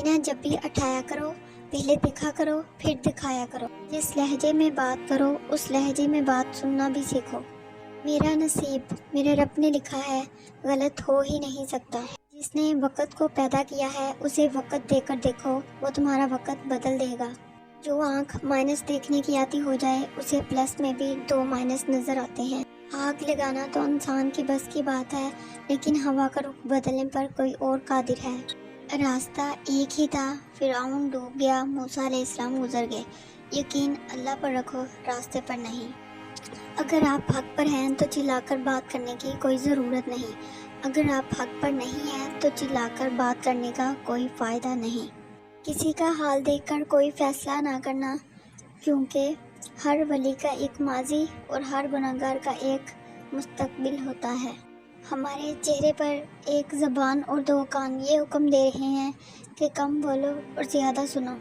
آئینہ جب بھی اٹھایا کرو پہلے دیکھا کرو پھر دکھایا کرو۔ جس لہجے میں بات کرو اس لہجے میں بات سننا بھی سیکھو۔ میرا نصیب میرے رب نے لکھا ہے، غلط ہو ہی نہیں سکتا۔ جس نے وقت کو پیدا کیا ہے اسے وقت دے کر دیکھو، وہ تمہارا وقت بدل دے گا۔ جو آنکھ مائنس دیکھنے کی عادی ہو جائے اسے پلس میں بھی 2 مائنس نظر آتے ہیں۔ آگ لگانا تو انسان کی بس کی بات ہے، لیکن ہوا کا رخ بدلنے پر کوئی اور قادر ہے۔ راستہ ایک ہی تھا، فرعون ڈوب گیا، موسیٰ علیہ السلام گزر گئے۔ یقین اللہ پر رکھو، راستے پر نہیں۔ اگر آپ حق پر ہیں تو چلا کر بات کرنے کی کوئی ضرورت نہیں، اگر آپ حق پر نہیں ہیں تو چلا کر بات کرنے کا کوئی فائدہ نہیں۔ کسی کا حال دیکھ کر کوئی فیصلہ نہ کرنا، کیونکہ ہر ولی کا ایک ماضی اور ہر گنہگار کا ایک مستقبل ہوتا ہے۔ ہمارے چہرے پر ایک زبان اور 2 کان یہ حکم دے رہے ہیں کہ کم بولو اور زیادہ سنو۔